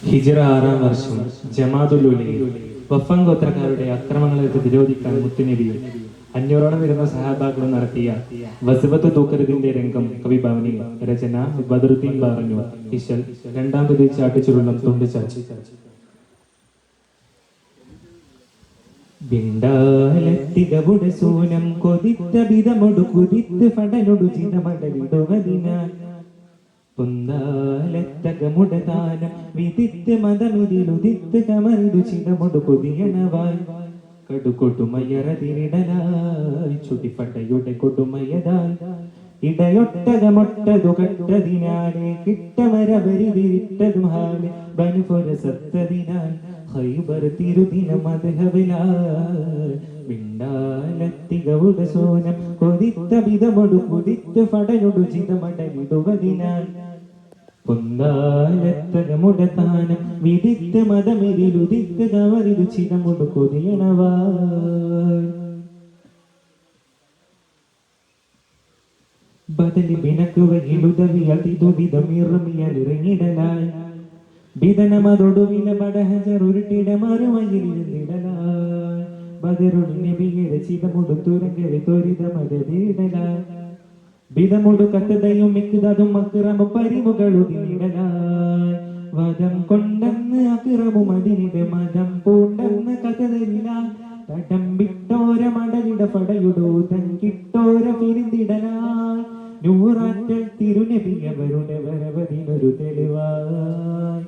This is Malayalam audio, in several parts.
ഹിജ്റ 6-ാം വർഷം ജമാഅത്തുൽ ഉലയിൽ വഫൻ ഗോത്രക്കാരുടെ അക്രമങ്ങളെ പ്രതിരോധിക്കാൻ മുത്തുനബിയും 500ഓളം വരുന്ന സഹാബാക്കളും നടത്തിയ വസ്വത്ത് തൂക്കരുതിന്റെ രംഗം കവി ഭവനി. രചന ബദറുദ്ദീൻ പറഞ്ഞു. ഇശൽ 2-ാം പ്രതി ചാട്ടിച്ചുരുളം തുണ്ട് ചാച്ചി. ബിണ്ടാലെത്തികവുടെ സൂനം കൊതിത്ത ബിതമൊടു കുതിത്ത് ഫടനൊടു ചിതമടലിടുവതിനാൽ പൊന്താലെത്തകമുടതാനം വിദിത്ത് മതമിതിലുദിത്ത് കമറിതു ചിതമൊടു കൊതിയണവായി കടുകൊടുമയറതിരിടലായി ചുടിപ്പടയുടെ കൊടുമയതായി ഇടയൊട്ടകമൊട്ടതു കട്ടതിനാലെ കിട്ടമരവരിതിരിട്ടതും ഹാലെ ബനുപുരസത്തതിനാൽ ഹൈബർ തിരുദിന മദ്ഹബിലാൽ വിണ്ടാലത്തികവുടെ സോനം കൊതിത്ത വിധമൊടു കുതിത്ത് ഫടനൊടു ചിതമടലിടുവതിനാൽ പൊന്താലെത്തകമുടതാനം വിദിത്ത് മതമിതിലുദിത്ത് കവറിതു ചിതമൊടു കൊതിയണവായി ബദലി ബിനക്കുവയിലുദവി അതിദുവിധമിറമിയലിറങ്ങിടലായി ബിദനമതൊടുവില ബടഹജർ ഉരുട്ടിട മറുവയിലിരുന്നിടലായി ബദറുൽ നബിയുടെ ചിതമൊടുത്തുരങ്കരി ത്വരിതമതിടലായി ബിദമൊടു കത്തതയും മിക്കുതതും അക്രമു പരിമുകളുതിനിടലായി വധം കൊണ്ടെന്ന് അക്രമു മതിനിടെ മതം പൂണ്ടെന്ന് കഥതരിലായി തടം വിട്ടോര മടലിട പടയുടൂതൻ കിട്ടോര പിരിന്തിടലായി നൂറാറ്റൽ തിരുനബിയവരുടെ വരവതിനൊരു തെളിവായി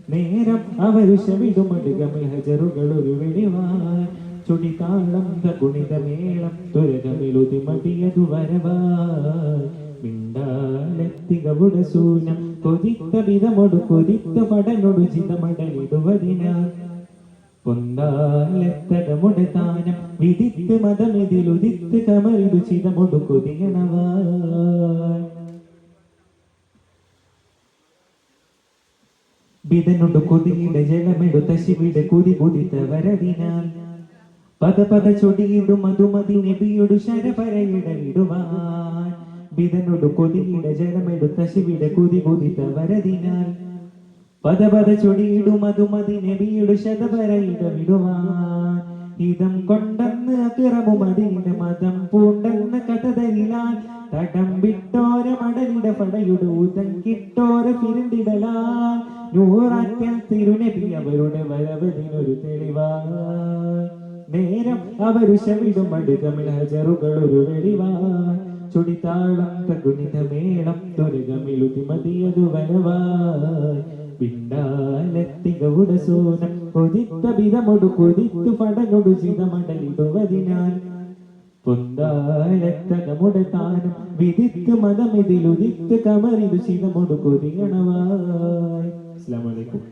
നേരം അവരു ശവിടുമടുകമിൽ ഹജറുകളൊരു വെളിവായി ചുടിതാളം ഗുണിതമേളം തുരകമിലുതിമതിയതു വരവായി മിണ്ടാലെത്തികവുടെ സൂനം കൊതിത്ത വിധമൊടു കൊതിത്ത പടനൊടു ചിതമടലിടുവതിനാൽ പൊന്താലെത്തകമുടെ താനം വിദിത്ത് മതമിതിലുദിത്ത് കമറിതു ചിതമൊടു കൊതിയണവായി ബിദനൊടു കൊതിയുടെ ജലമെടുത്ത ശിവിടെ കുതി കുതിത്ത വരവിനാൽ പദ പദ ചൊടിയിടും മധുമതി നബിയൊടു ശരപരയിടലിടുവാൻ ബിദനൊടു കൊതിയുടെ ജലമെടുത്ത ശിവിടെ കുതി കുതിത്ത വരതിനാൽ പദ പദ ചൊടിയിടും മധുമതി നബിയൊടു ശതപരയിടവിടുവാൻ ഇതം കൊണ്ടെന്ന് അക്രമു മതിന്റെ മതം പൂണ്ടെന്ന് കഥതരിലാൽ തടം വിട്ടോര മടലിട പടയുടെ ഊതം കിട്ടോര പിരിന്തിടലാൽ നൂറാറ്റൽ തിരുനബി അവരുടെ വരവതിനൊരു തെളിവായി നേരം അവരു ശവിടും അടുകമിൽ ഹജറുകളൊരു വെളിവായി ചുടിതാളം തഗുണിതമേളം തുരകമിലുതിമതിയതു വരവായി പിണ്ടാലെത്തികവുടെ സോനം കൊതിത്ത വിധമൊടു കൊതിത്തു പടനൊടു ചിതമടലിടുവതിനാൽ പൊന്താലെത്തകമുടെ താനം വിദിത്ത് മതമിതിലുദിത്ത് കമറിതു ചിതമൊടു കൊതിയണവായി. അസ്സലാമു അലൈക്കും.